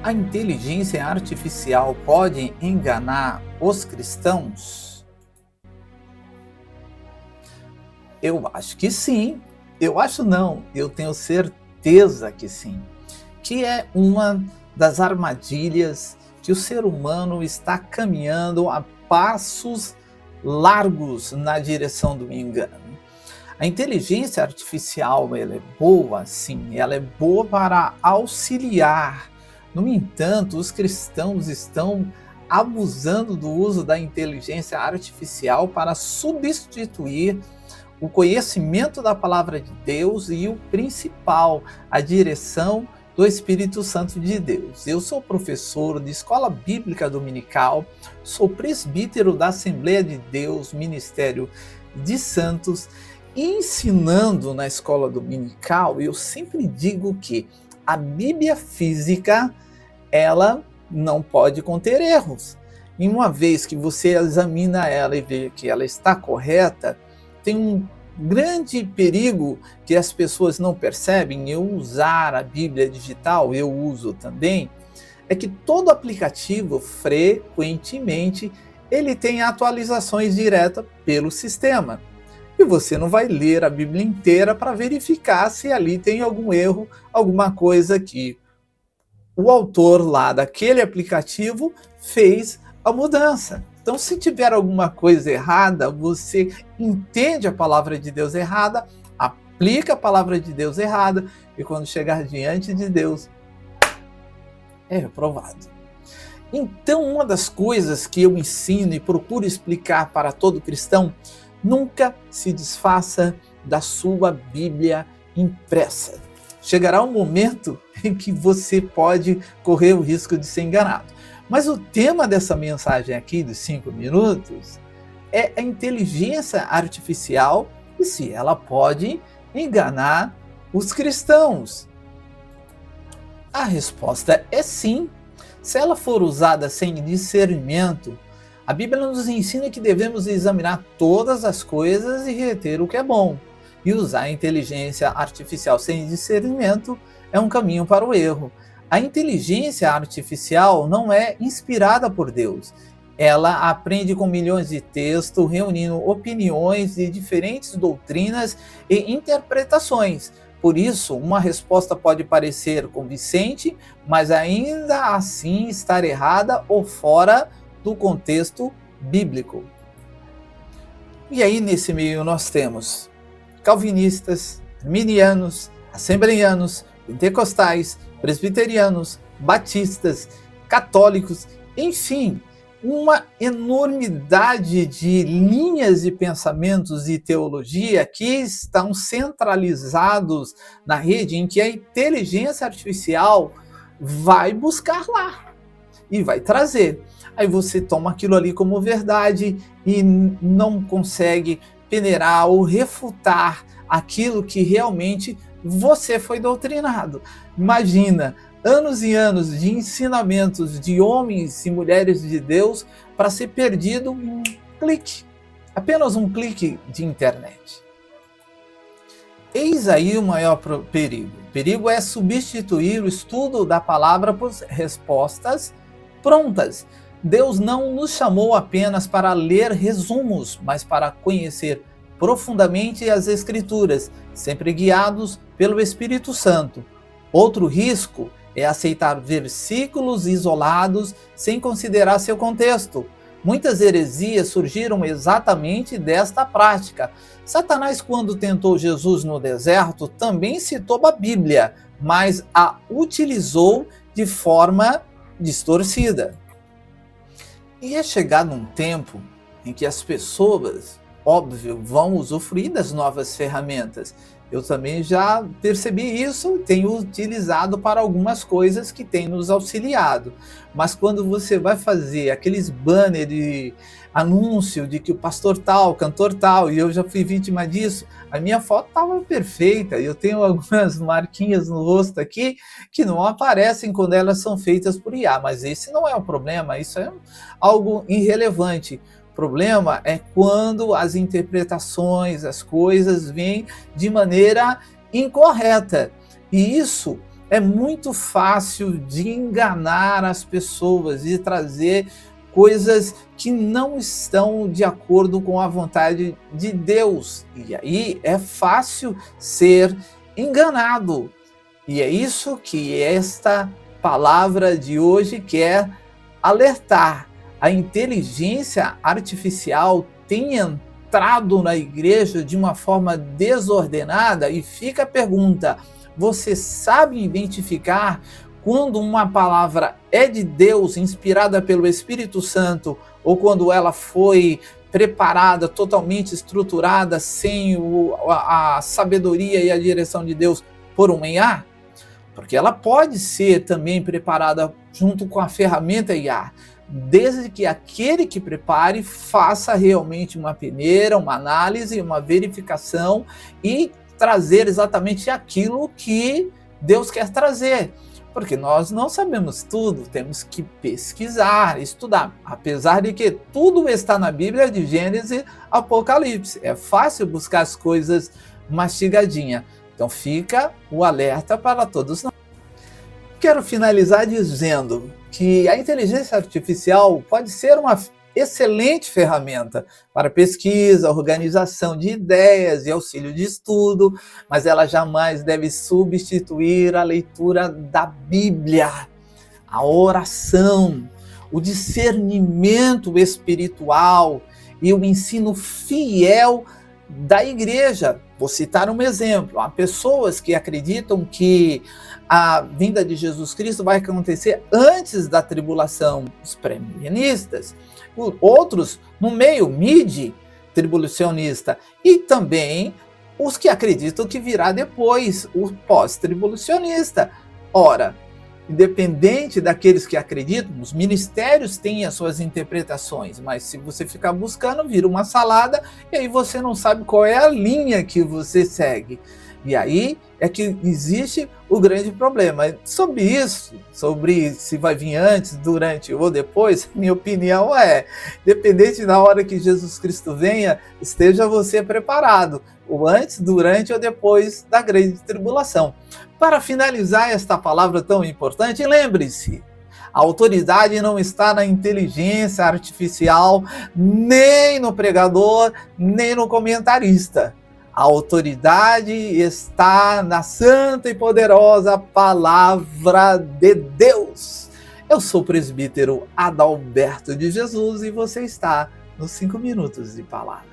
A inteligência artificial pode enganar os cristãos? Eu acho que sim. Eu acho não, eu tenho certeza que sim. Que é uma das armadilhas que o ser humano está caminhando a passos largos na direção do engano. A inteligência artificial, ela é boa, sim, ela é boa para auxiliar. No entanto, os cristãos estão abusando do uso da inteligência artificial para substituir o conhecimento da palavra de Deus e o principal, a direção do Espírito Santo de Deus. Eu sou professor de escola bíblica dominical, sou presbítero da Assembleia de Deus, Ministério de Santos, e ensinando na escola dominical, eu sempre digo que a Bíblia física, ela não pode conter erros. E uma vez que você examina ela e vê que ela está correta, tem um grande perigo que as pessoas não percebem. Eu usar a Bíblia digital, eu uso também, é que todo aplicativo, frequentemente, ele tem atualizações diretas pelo sistema. E você não vai ler a Bíblia inteira para verificar se ali tem algum erro, alguma coisa que o autor lá daquele aplicativo fez a mudança. Então, se tiver alguma coisa errada, você entende a palavra de Deus errada, aplica a palavra de Deus errada, e quando chegar diante de Deus, é reprovado. Então, uma das coisas que eu ensino e procuro explicar para todo cristão: nunca se desfaça da sua Bíblia impressa. Chegará um momento em que você pode correr o risco de ser enganado. Mas o tema dessa mensagem aqui dos 5 minutos é a inteligência artificial e se ela pode enganar os cristãos. A resposta é sim. Se ela for usada sem discernimento, a Bíblia nos ensina que devemos examinar todas as coisas e reter o que é bom. E usar a inteligência artificial sem discernimento é um caminho para o erro. A inteligência artificial não é inspirada por Deus. Ela aprende com milhões de textos, reunindo opiniões de diferentes doutrinas e interpretações. Por isso, uma resposta pode parecer convincente, mas ainda assim estar errada ou fora do contexto bíblico. E aí, nesse meio, nós temos calvinistas, arminianos, assembleianos, pentecostais, presbiterianos, batistas, católicos, enfim, uma enormidade de linhas de pensamentos e teologia que estão centralizados na rede, em que a inteligência artificial vai buscar lá e vai trazer. Aí você toma aquilo ali como verdade e não consegue peneirar ou refutar aquilo que realmente você foi doutrinado. Imagina, anos e anos de ensinamentos de homens e mulheres de Deus para ser perdido em um clique, apenas um clique de internet. Eis aí o maior perigo. O perigo é substituir o estudo da palavra por respostas prontas. Deus não nos chamou apenas para ler resumos, mas para conhecer profundamente as Escrituras, sempre guiados pelo Espírito Santo. Outro risco é aceitar versículos isolados sem considerar seu contexto. Muitas heresias surgiram exatamente desta prática. Satanás, quando tentou Jesus no deserto, também citou a Bíblia, mas a utilizou de forma distorcida. E é chegado um tempo em que as pessoas, óbvio, vão usufruir das novas ferramentas. Eu também já percebi isso, tenho utilizado para algumas coisas que têm nos auxiliado. Mas quando você vai fazer aqueles banners de anúncio de que o pastor tal, cantor tal, e eu já fui vítima disso, a minha foto estava perfeita. Eu tenho algumas marquinhas no rosto aqui que não aparecem quando elas são feitas por IA, mas esse não é o problema, isso é algo irrelevante. O problema é quando as interpretações, as coisas vêm de maneira incorreta. E isso é muito fácil de enganar as pessoas e trazer coisas que não estão de acordo com a vontade de Deus. E aí é fácil ser enganado. E é isso que esta palavra de hoje quer alertar. A inteligência artificial tem entrado na igreja de uma forma desordenada e fica a pergunta: você sabe identificar quando uma palavra é de Deus, inspirada pelo Espírito Santo, ou quando ela foi preparada, totalmente estruturada, sem a sabedoria e a direção de Deus por um IA? Porque ela pode ser também preparada junto com a ferramenta IA, desde que aquele que prepare faça realmente uma peneira, uma análise, uma verificação e trazer exatamente aquilo que Deus quer trazer. Porque nós não sabemos tudo, temos que pesquisar, estudar. Apesar de que tudo está na Bíblia, de Gênesis a Apocalipse. É fácil buscar as coisas mastigadinha. Então fica o alerta para todos nós. Quero finalizar dizendo que a inteligência artificial pode ser uma excelente ferramenta para pesquisa, organização de ideias e auxílio de estudo, mas ela jamais deve substituir a leitura da Bíblia, a oração, o discernimento espiritual e o ensino fiel da igreja. Vou citar um exemplo. Há pessoas que acreditam que a vinda de Jesus Cristo vai acontecer antes da tribulação, os pré-milenistas, outros no meio mid-tribulacionista, e também os que acreditam que virá depois, o pós-tribulacionista. Ora, independente daqueles que acreditam, os ministérios têm as suas interpretações, mas se você ficar buscando, vira uma salada, e aí você não sabe qual é a linha que você segue. E aí é que existe o grande problema. Sobre isso, sobre se vai vir antes, durante ou depois, minha opinião é, dependente da hora que Jesus Cristo venha, esteja você preparado, ou antes, durante ou depois da grande tribulação. Para finalizar esta palavra tão importante, lembre-se, a autoridade não está na inteligência artificial, nem no pregador, nem no comentarista. A autoridade está na santa e poderosa palavra de Deus. Eu sou o presbítero Adalberto de Jesus e você está nos 5 minutos de palavra.